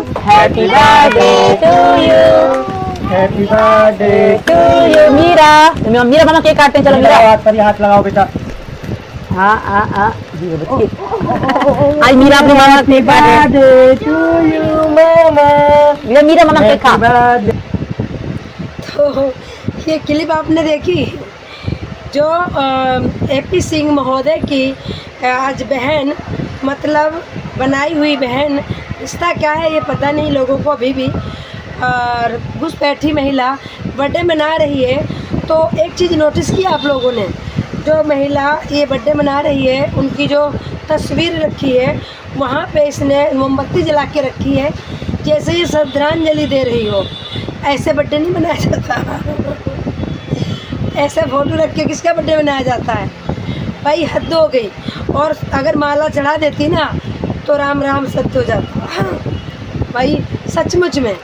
Happy birthday to you, happy birthday to you. Meera Meera मामा cake काटते हैं, चलो मीरा। हाथ पर हाथ लगाओ बेटा। हाँ आज मीरा अपनी मामा हैप्पी बर्थडे टू यू मामा। मीरा मामा केक खा। तो ये क्लिप आपने देखी जो एपी सिंह महोदय की आज बहन, मतलब बनाई हुई बहन, रिश्ता क्या है ये पता नहीं लोगों को अभी भी। और घुसपैठी महिला बर्थडे मना रही है। तो एक चीज़ नोटिस की आप लोगों ने, जो महिला ये बर्थडे मना रही है उनकी जो तस्वीर रखी है वहाँ पे इसने मोमबत्ती जला के रखी है, जैसे ये श्रद्धांजलि दे रही हो। ऐसे बर्थडे नहीं मनाया जाता। ऐसे फोटो रख के किसका बर्थडे मनाया जाता है भाई? हद हो गई। और अगर माला चढ़ा देती ना तो राम राम सत्य हो जाता भाई, सचमुच में।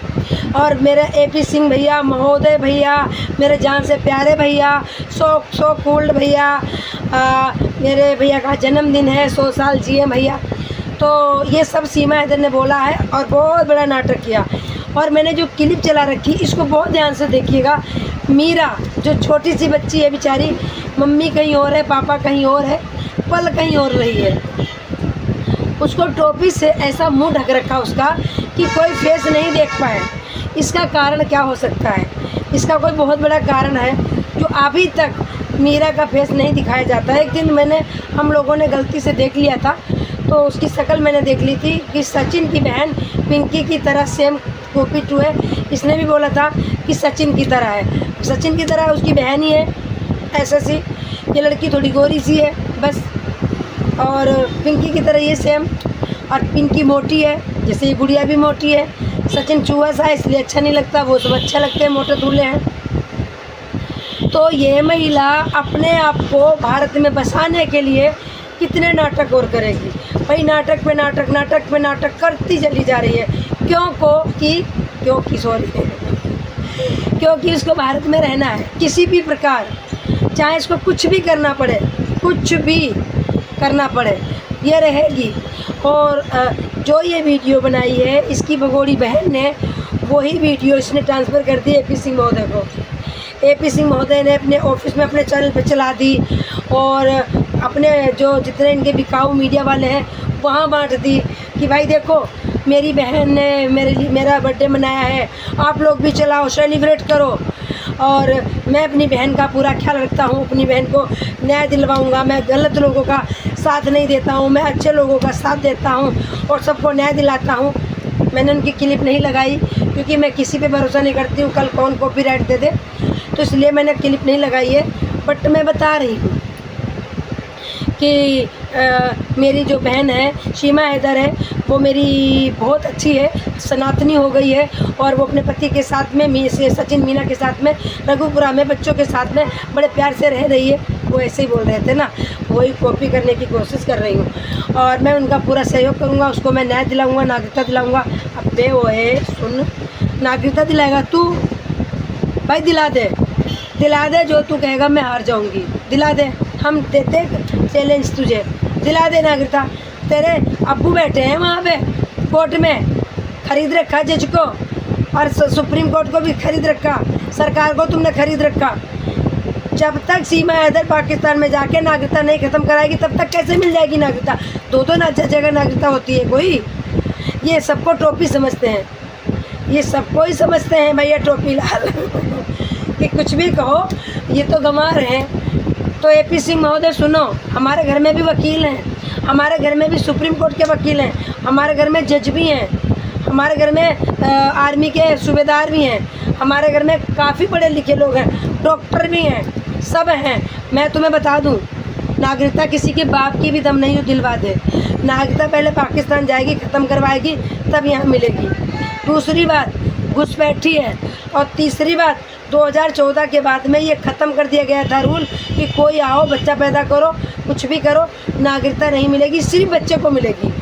और मेरे एपी सिंह भैया, महोदय भैया, मेरे जान से प्यारे भैया, सो कूल्ड भैया, मेरे भैया का जन्मदिन है, 100 साल जिए भैया। तो ये सब सीमा हैदर ने बोला है और बहुत बड़ा नाटक किया। और मैंने जो क्लिप चला रखी इसको बहुत ध्यान से देखिएगा। मीरा जो छोटी सी बच्ची है बेचारी, मम्मी कहीं और है, पापा कहीं और है, पल कहीं और रही है। उसको टोपी से ऐसा मुंह ढक रखा उसका कि कोई फेस नहीं देख पाए। इसका कारण क्या हो सकता है? इसका कोई बहुत बड़ा कारण है जो अभी तक मीरा का फेस नहीं दिखाया जाता है। एक दिन हम लोगों ने गलती से देख लिया था, तो उसकी शक्ल मैंने देख ली थी कि सचिन की बहन पिंकी की तरह सेम कॉपी टू है। इसने भी बोला था कि सचिन की तरह है, सचिन की तरह उसकी बहन ही है ऐसा सी। ये लड़की थोड़ी गोरी सी है बस, और पिंकी की तरह ये सेम। और पिंकी मोटी है, जैसे ये गुड़िया भी मोटी है। सचिन चूहा सा है इसलिए अच्छा नहीं लगता, वो सब अच्छा लगते हैं, मोटे दूल्हे हैं। तो ये महिला अपने आप को भारत में बसाने के लिए कितने नाटक और करेगी भाई? नाटक पे नाटक, नाटक पे नाटक करती चली जा रही है। क्योंकि उसको भारत में रहना है किसी भी प्रकार, चाहे इसको कुछ भी करना पड़े, कुछ भी करना पड़े, ये रहेगी। और जो ये वीडियो बनाई है इसकी भगोड़ी बहन ने, वही वीडियो इसने ट्रांसफ़र कर दी एपी सिंह महोदय को। एपी सिंह महोदय ने अपने ऑफिस में अपने चैनल पर चला दी और अपने जो जितने इनके बिकाऊ मीडिया वाले हैं वहाँ बांट दी कि भाई देखो मेरी बहन ने मेरा बर्थडे मनाया है, आप लोग भी चलाओ, सेलिब्रेट करो। और मैं अपनी बहन का पूरा ख्याल रखता हूँ, अपनी बहन को न्याय दिलवाऊँगा। मैं गलत लोगों का साथ नहीं देता हूँ, मैं अच्छे लोगों का साथ देता हूँ और सबको न्याय दिलाता हूँ। मैंने उनकी क्लिप नहीं लगाई क्योंकि मैं किसी पे भरोसा नहीं करती हूँ, कल कौन कॉपीराइट दे दे, तो इसलिए मैंने क्लिप नहीं लगाई है। बट मैं बता रही हूँ कि मेरी जो बहन है सीमा हैदर है, वो मेरी बहुत अच्छी है, सनातनी हो गई है। और वो अपने पति के साथ में सचिन मीना के साथ में रघुपुरा में बच्चों के साथ में बड़े प्यार से रह रही है। वो ऐसे ही बोल रहे थे ना, वही कॉपी करने की कोशिश कर रही हूँ और मैं उनका पूरा सहयोग करूँगा। उसको मैं न्याय दिलाऊँगा, नागरिकता दिलाऊँगा। अब बे वो है सुन, नागरिकता दिलाएगा तू भाई? दिला दे जो तू कहेगा, मैं हार जाऊँगी। दिला दे, हम देते चैलेंज तुझे, दिला दे नागरिकता। तेरे अब्बू बैठे हैं वहाँ पे कोर्ट में, खरीद रखा जज को और सुप्रीम कोर्ट को भी खरीद रखा, सरकार को तुमने खरीद रखा। जब तक सीमा हैदर पाकिस्तान में जाके नागरिकता नहीं ख़त्म कराएगी तब तक कैसे मिल जाएगी नागरिकता? दो जगह नागरिकता होती है कोई? ये सबको टोपी समझते हैं, ये सबको ही समझते हैं भैया टोपी लाल कि कुछ भी कहो ये तो गंवा रहे हैं। तो एपी सिंह महोदय सुनो, हमारे घर में भी वकील हैं, हमारे घर में भी सुप्रीम कोर्ट के वकील हैं, हमारे घर में जज भी हैं, हमारे घर में आर्मी के सूबेदार भी हैं, हमारे घर में काफ़ी पढ़े लिखे लोग हैं, डॉक्टर भी हैं, सब हैं। मैं तुम्हें बता दूं, नागरिकता किसी के बाप की भी दम नहीं हो दिलवा दे। नागरिकता पहले पाकिस्तान जाएगी, ख़त्म करवाएगी, तब यहाँ मिलेगी। दूसरी बात घुसपैठी है। और तीसरी बात 2014 के बाद में ये ख़त्म कर दिया गया था रूल कि कोई आओ, बच्चा पैदा करो, कुछ भी करो, नागरिकता नहीं मिलेगी, सिर्फ बच्चे को मिलेगी।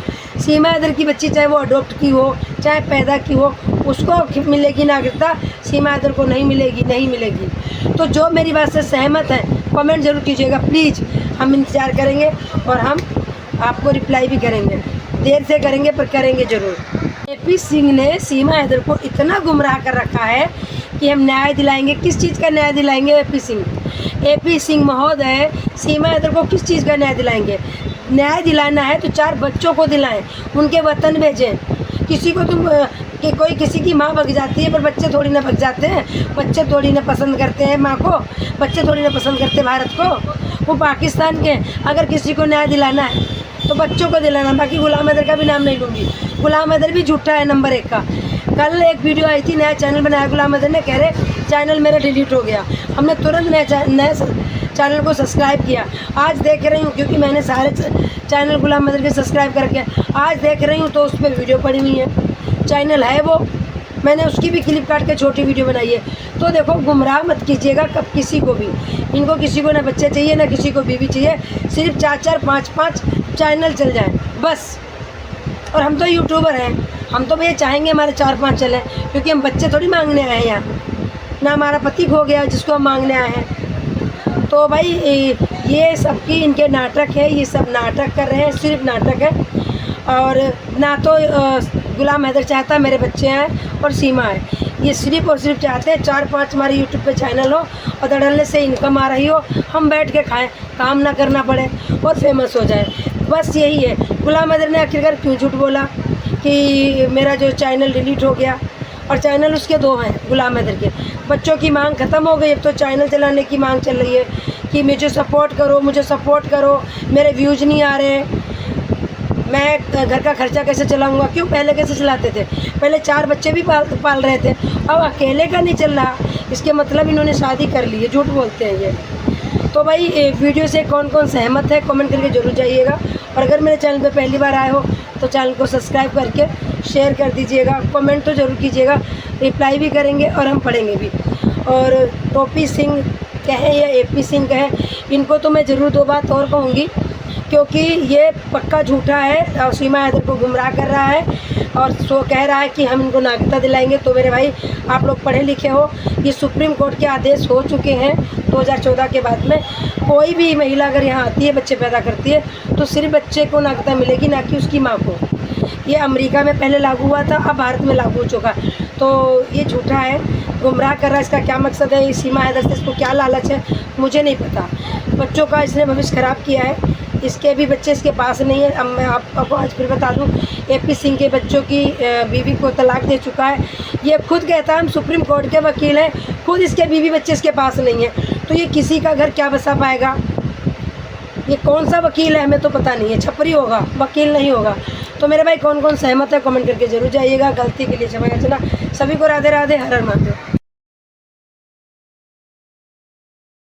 सीमा हैदर की बच्ची चाहे वो अडॉप्ट की हो, चाहे पैदा की हो, उसको मिलेगी नागरिकता, सीमा हैदर को नहीं मिलेगी, नहीं मिलेगी। तो जो मेरी बात से सहमत है कमेंट ज़रूर कीजिएगा प्लीज़, हम इंतज़ार करेंगे और हम आपको रिप्लाई भी करेंगे, देर से करेंगे पर करेंगे ज़रूर। एपी सिंह ने सीमा हैदर को इतना गुमराह कर रखा है कि हम न्याय दिलाएंगे। किस चीज़ का न्याय दिलाएंगे? एपी सिंह महोदय सीमा हैदर को किस चीज़ का न्याय दिलाएंगे? न्याय दिलाना है तो 4 बच्चों को दिलाएं, उनके वतन भेजें। किसी को तुम कि कोई किसी की माँ भग जाती है, पर बच्चे थोड़ी ना भग जाते हैं। बच्चे थोड़ी ना पसंद करते हैं माँ को, बच्चे थोड़ी ना पसंद करते भारत को। वो पाकिस्तान के। अगर किसी को न्याय दिलाना है तो बच्चों को दिलाना। बाकी गुलाम हैदर का भी नाम नहीं लूँगी। गुलाम हैदर भी झूठा है नंबर 1 का। कल एक वीडियो आई थी, नया चैनल बनाया गुलाम हैदर ने, कह रहे चैनल मेरा डिलीट हो गया। हमने तुरंत नए चैनल को सब्सक्राइब किया। आज देख रही हूँ, क्योंकि मैंने सारे चैनल गुलाम हैदर के सब्सक्राइब करके आज देख रही हूँ, तो उस पर वीडियो पड़ी हुई है। चैनल है वो, मैंने उसकी भी क्लिप काट के छोटी वीडियो बनाई है। तो देखो, गुमराह मत कीजिएगा कब किसी को भी। इनको किसी को ना बच्चे चाहिए ना किसी को बीवी चाहिए, सिर्फ 4-4 5-5 चैनल चल जाएं बस। और हम तो यूट्यूबर हैं, हम तो भैया चाहेंगे हमारे 4-5 चलें, क्योंकि हम बच्चे थोड़ी मांगने आए हैं यहाँ ना। हमारा पति खो गया जिसको हम मांगने आए हैं। तो भाई ये सबकी इनके नाटक है, ये सब नाटक कर रहे हैं, सिर्फ नाटक है। और ना तो गुलाम हैदर चाहता मेरे बच्चे हैं और सीमा है, ये सिर्फ और सिर्फ चाहते हैं 4-5 हमारे यूट्यूब पे चैनल हो और दड़लने से इनकम आ रही हो, हम बैठ के खाएं, काम ना करना पड़े और फेमस हो जाए, बस यही है। गुलाम हैदर ने आखिरकार क्यों झूठ बोला कि मेरा जो चैनल डिलीट हो गया? और चैनल उसके 2 हैं गुलाम हैदर के। बच्चों की मांग ख़त्म हो गई, अब तो चैनल चलाने की मांग चल रही है कि मुझे सपोर्ट करो, मुझे सपोर्ट करो, मेरे व्यूज़ नहीं आ रहे, मैं घर का खर्चा कैसे चलाऊंगा? क्यों? पहले कैसे चलाते थे? पहले 4 बच्चे भी पाल रहे थे, अब अकेले का नहीं चल रहा। इसके मतलब इन्होंने शादी कर ली है, झूठ बोलते हैं ये। तो भाई वीडियो से कौन कौन सहमत है कमेंट करके ज़रूर जाइएगा। और अगर मेरे चैनल पे पहली बार आए हो तो चैनल को सब्सक्राइब करके शेयर कर दीजिएगा, कमेंट तो ज़रूर कीजिएगा, रिप्लाई भी करेंगे और हम पढ़ेंगे भी। और टोपी सिंह कहें या एपी सिंह कहें, इनको तो मैं ज़रूर 2 बात और कहूँगी, क्योंकि ये पक्का झूठा है और सीमा हैदर को गुमराह कर रहा है और सो कह रहा है कि हम इनको नागरिकता दिलाएंगे। तो मेरे भाई, आप लोग पढ़े लिखे हो, ये सुप्रीम कोर्ट के आदेश हो चुके हैं 2014 के बाद में। कोई भी महिला अगर यहाँ आती है, बच्चे पैदा करती है, तो सिर्फ बच्चे को नागरिकता मिलेगी, ना कि उसकी माँ को। ये अमेरिका में पहले लागू हुआ था, अब भारत में लागू हो चुका है। तो ये झूठा है, गुमराह कर रहा है। इसका क्या मकसद है? सीमा हैदर से इसको क्या लालच है मुझे नहीं पता। बच्चों का इसने भविष्य ख़राब किया है, इसके भी बच्चे इसके पास नहीं है। अब मैं आपको आज फिर बता दूं, एपी सिंह के बच्चों की बीवी को तलाक दे चुका है। ये खुद कहता है हम सुप्रीम कोर्ट के वकील हैं, खुद इसके बीवी बच्चे इसके पास नहीं है। तो ये किसी का घर क्या बसा पाएगा? ये कौन सा वकील है हमें तो पता नहीं है, छपरी होगा, वकील नहीं होगा। तो मेरे भाई, कौन कौन सहमत है कमेंट करके जरूर जाइएगा। गलती के लिए क्षमा याचना। सभी को राधे राधे, हर हर महादेव।